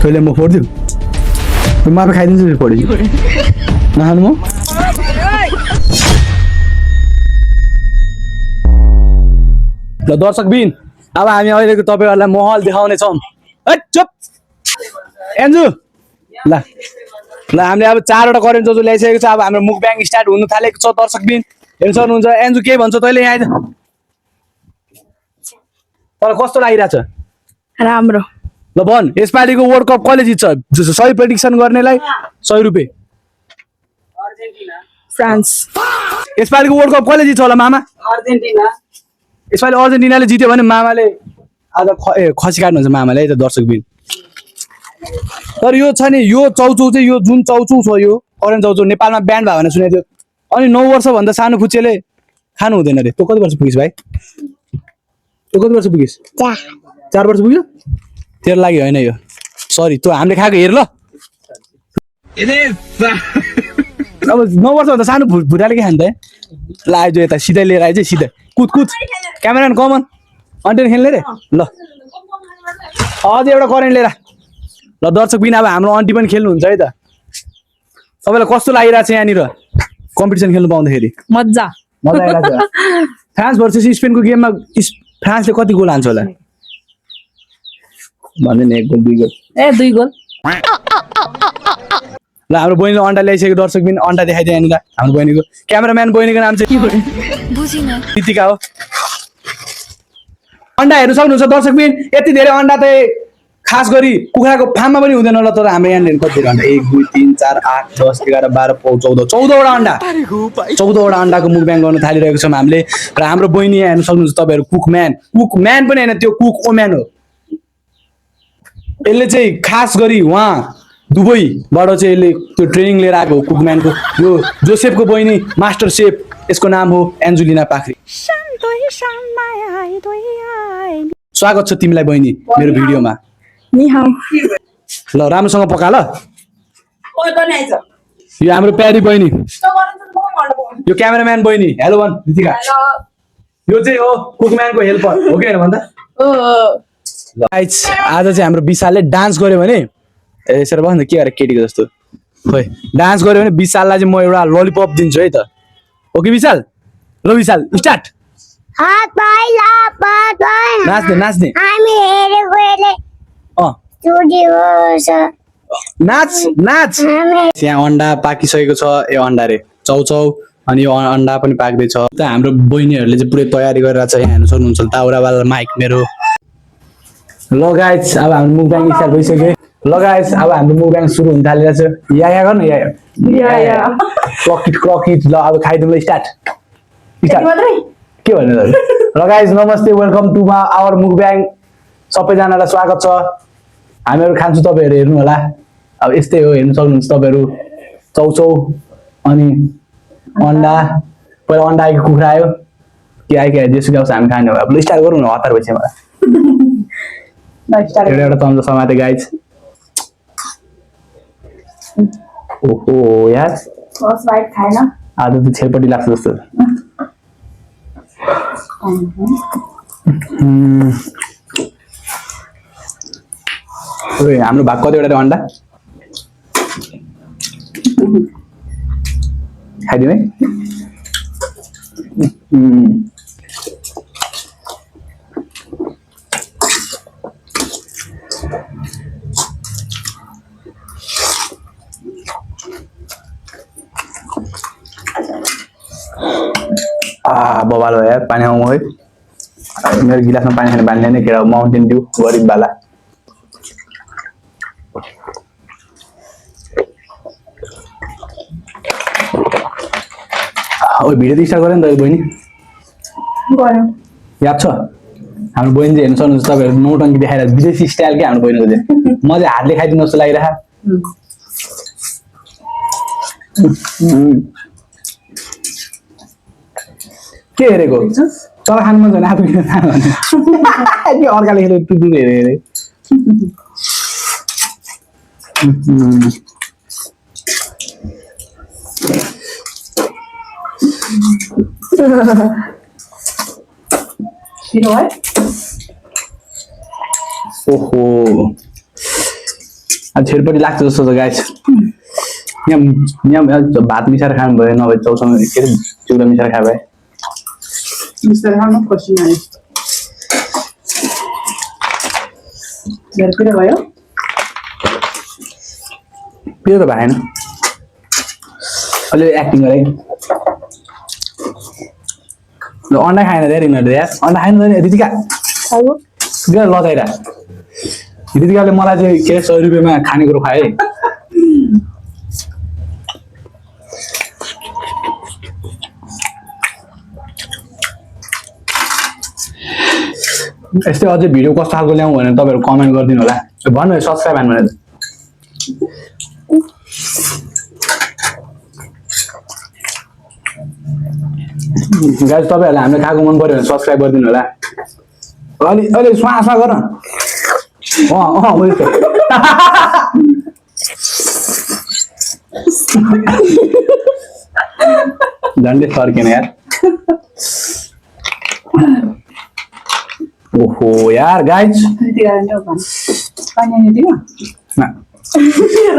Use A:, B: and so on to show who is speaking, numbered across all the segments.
A: तैँले म फोडिदिउँ माफी खाइदिन्छु फोडी नखानु म ल दर्शकबिन अब हामी अहिलेको तपाईँहरूलाई महल देखाउनेछौँ है चुप एन्जु ल ल हामीले अब 4वटा करेन्ट जो ल्याइसकेको छ अब हाम्रो मुख ब्याङ स्टार्ट हुन थालेको छ दर्शकबिन हेर्न सक्नुहुन्छ एन्जु के भन्छ तैँले यहाँ आइज तर कस्तो लागिरहेछ
B: राम्रो
A: ल भन यसपालिको वर्ल्ड कप कसले जित्छ सही प्रेडिक्सन गर्नेलाई 100 रुपियाँ
B: फ्रान्स
A: यसपालिको वर्ल्ड कप कसले जित्छ होला मामा
C: अर्जेन्टिना
A: यसपालि अर्जेन्टिनाले जित्यो भने मामाले आज खसी काट्नुहुन्छ मामाले है त दर्शकबिन तर यो छ नि यो चौचौ चाहिँ यो जुन चौचौ छ यो करेन्ट चौचौ नेपालमा ब्यान्ड भयो भने सुनेको थियो अनि 9 वर्षभन्दा सानो फुच्चेले खानु हुँदैन रे तँ कति वर्ष पुगिस् भाइ तँ कति वर्ष पुगिस् 4 वर्ष पुग्यो तेरो लागि होइन यो सरी तँ हामीले खाएको हेर ल अब 9 वर्षभन्दा सानो भुटाले के खान्छ है ल आइज यता सिधै लिएर आइज सिधै कुद क्यामेरान कमन अन्टेन खेल्ने रे ल अझ एउटा करेन्ट लिएर ल दर्शकबिन अब हाम्रो आन्टी पनि खेल्नुहुन्छ है त तपाईँलाई कस्तो लागिरहेको छ यहाँनिर कम्पिटिसन खेल्नु पाउँदाखेरि
B: मजा
A: आइरहेको छ फ्रान्स भर्सेस स्पेनको गेममा फ्रान्सले कति गोल हान्छ होला भन्दै नि 1 गोल 2 गोल
B: 2 गोल
A: ल हाम्रो बहिनीले अन्डा ल्याइसक्यो दर्शकबिन अन्डा देखाइदियो यहाँनिर हाम्रो बहिनीको क्यामेराम्यान बहिनीको नाम चाहिँ रितिका हो अन्डा हेर्नु सक्नुहुन्छ दर्शकबिन यति धेरै अन्डा त खास गरी कुखुराको फार्ममा पनि हुँदैन होला तर हाम्रो यहाँनिर कति अन्डा 1 2 3 4 8 10 11 12 14 अन्डा 14वटा अन्डाको मुखब्याङ गर्न थालिरहेको छौँ हामीले र हाम्रो बहिनी यहाँ हेर्नु सक्नुहुन्छ तपाईँहरू कुकम्यान पनि होइन त्यो कुक ओम्यान हो यसले चाहिँ खास गरी उहाँ दुबईबाट चाहिँ यसले त्यो ट्रेनिङ लिएर आएको हो कुकम्यानको यो जोसेफको बहिनी मास्टर सेफ यसको नाम हो एन्जुलिना पाखरी स्वागत छ तिमीलाई बहिनी मेरो भिडियोमा ल राम्रोसँग पका ल यो हाम्रो प्यारी बहिनी यो क्यामेराम्यान बहिनी हेलो भन रितिका यो चाहिँ हो कुकम्यानको हेल्पर हो कि होइन भन्दा गाइस आज चाहिँ हाम्रो विशालले डान्स गर्यो भने यसरी बस्नु के गरेर केटीको जस्तो खोइ डान्स गर्यो भने विशाललाई चाहिँ म एउटा ललिपप दिन्छु है त हो कि विशाल ल विशाल स्टार्ट नाच्ने नाच यहाँ अन्डा पाकिसकेको छ यो अन्डा रे चौचौ अनि यो अन्डा पनि पाक्दैछ त हाम्रो बहिनीहरूले चाहिँ पुरै तयारी गरेर छ यहाँ हेर्नु सक्नुहुन्छ दाउरावाला माइक मेरो ल गाइस अब हाम्रो मुखब्याङ स्टार्ट भइसक्यो ल गाइस अब हाम्रो मुखब्याङ सुरु हुन थालिरहेछ या गर्नु या क्रकिट ल अब खाइदिउँ ल स्टार्ट के भन्नु ल गाइस नमस्ते वेलकम टु आवर मुखब्याङ सबैजनालाई स्वागत छ हामीहरू खान्छौँ तपाईँहरू हेर्नु होला अब यस्तै हो हेर्नु सक्नुहुन्छ तपाईँहरू चौचौ अनि अन्डा पहिला अन्डा आएको कुखुरा आयो के आयो जेसुकै आउँछ हामी खाने हो अब स्टार्ट गरौँ न हतार भइसक्यो मलाई एउटा चम्चा समाते गाइस ओहो यार आज त छेरपट्टि लाग्छ जस्तो हाम्रो भाग कतिवटा अन्डा खाइदिउँ है बबाल हो यार पानी आउँ है मेरो गिलासमा पानी खाने बानी नै केटा माउन्टेन ड्यू गरिब बाला भिडियो त स्टार्ट गरेँ नि त बहिनी याद छ हाम्रो बहिनी चाहिँ हेर्नु सक्नुहुन्छ तपाईँहरू नौटङ्की देखाएर विदेशी स्टाइल क्या हाम्रो बहिनीको चाहिँ म चाहिँ हातले खाइदिनु जस्तो लागिरहेको के हेरेको तर खानु मन छैन आफू किन खानु भने अर्काले हेरेर टुटु हेरे ओहो अब छेरपट्टि लाग्छ जस्तो छ गाइस यहाँ भात मिसाएर खानु भयो नभए चौसँग के अरे चिउरा मिसाएर खायो भए
B: मिस्टर खानु खुसी आयो झर्किएर भयो
A: पिरो त भएन अलि एक्टिङ गरे ल अन्डा खाएन धेरै यिनीहरूले यार अन्डा खाएन रितिका लजाइरा रितिकाले मलाई चाहिँ के 100 रुपियाँमा खानेकुरो खाए यस्तै अझै भिडियो कस्तो खालको ल्याउँ भनेर तपाईँहरू कमेन्ट गरिदिनु होला भन्नु सब्सक्राइब हान्नु भनेर गाइस तपाईँहरूलाई हामीले खाएको मन पर्यो भने सब्सक्राइब गरिदिनु होला अलि अलि स्वासा गर झन्डै सर्केन यार ओहो यार गाइस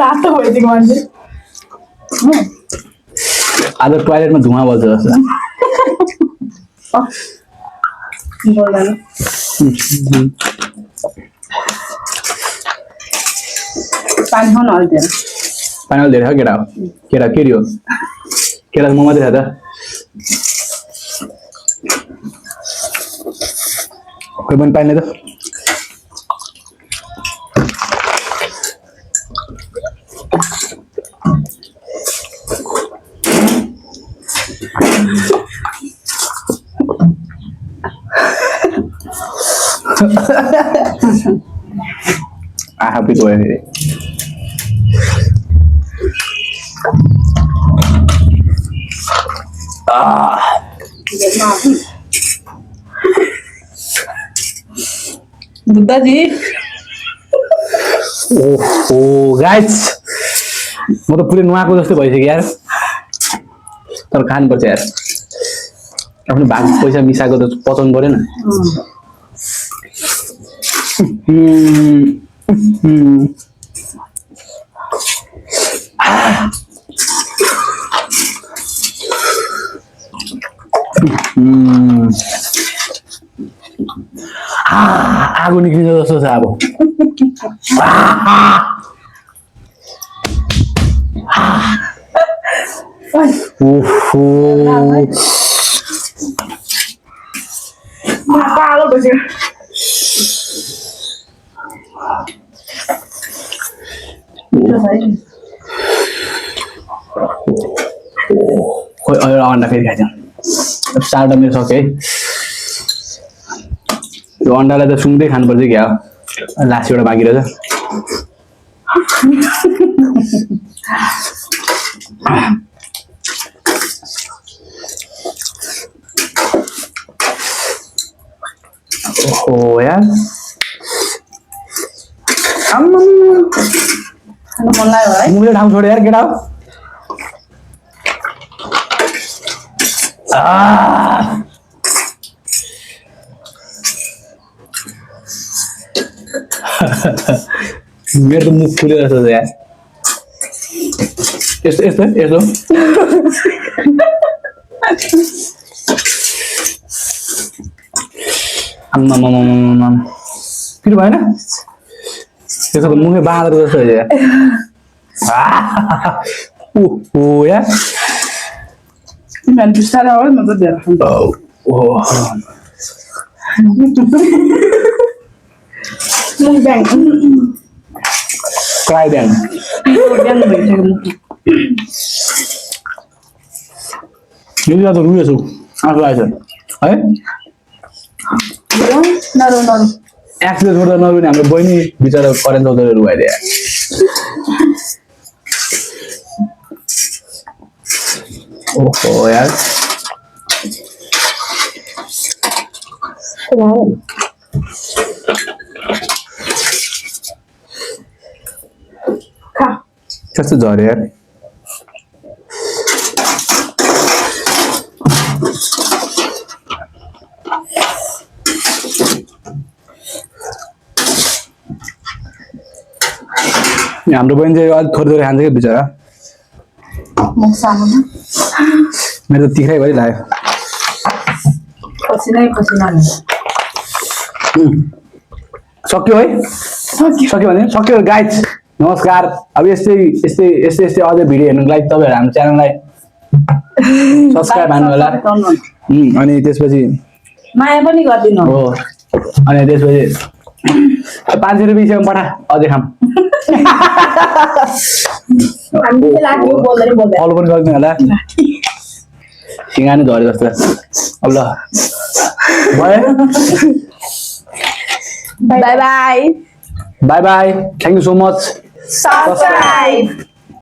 B: रातो भइदिएको मान्छे
A: आज टोयलेटमा धुवा बल्छ जस्तो
B: पानी खाउन हल्दिएर
A: पानी धेरै छ केटा हो केटा केरी हो केटा म मात्रै छ त कोही पनि पाइने त आहा पितो भयो नि
B: बुद्धजी
A: ओहो गाइस म त पुरै नुहाएको जस्तो भइसक्यो यार तर खानुपर्छ यार आफ्नो भाग पैसा मिसाएको त पचाउनु परेन आगो निक्लिन्छ जस्तो छ अब ओहो
B: पागल भइसक्यो
A: खोइ एउटा अन्डा फेरि खाइदिउँ 4टा मेरो सक्यो है यो अन्डालाई त सुँगदै खानुपर्छ क्या लास्ट एउटा बाँकी रहेछ ओहो यार
B: खानु मन लाग्यो है
A: मुखले ठाउँ छोड्यो यार केटा हो मेरो त मुख फुल्यो जस्तो छ यार यस्तो यस्तो यस्तो आम्मामामामामा पिरो भएन त्यसो त मुखै बाँदर जस्तो हो यार ओहो यार
B: तिमीहरू बिस्तारै आऊ म त धेरै खान्छु मुख ब्याङ
A: क्राई ब्याङ
B: ब्याङ भइसक्यो मुख
A: यो त रुएछु आँखा आएछ है
B: नरो नरो
A: एक्सले छोड्दा नरुने हाम्रो बहिनी बिचरा करेन्ट चौधरी रुवाइदिए ओहो यार
B: खा
A: कस्तो झऱ्यो यार हाम्रो बहिनी चाहिँ अलिक थोरै थोरै खान्छ क्या बिचरा
B: मुख सानो न
A: मेरो त तिखै भइरहेको
B: पसिनै पसिना
A: सक्यो है सक्यो भने सक्यो गाइज नमस्कार अब यस्तै यस्तै यस्तै यस्तै अझै भिडियो हेर्नुको लागि तपाईँहरू हाम्रो च्यानललाई सब्सक्राइब हान्नु होला अनि त्यसपछि
B: माया पनि गर्दिनु
A: हो अनि त्यसपछि 500 रुपियाँ पठा अझै खाम
B: हामीले लाग्यो बोल्दै बोल्दै
A: फलो पनि गर्दैन होला सिँगानी झरे जस्तो अब ल भयो
B: by by
A: by by thank you so much
B: subscribe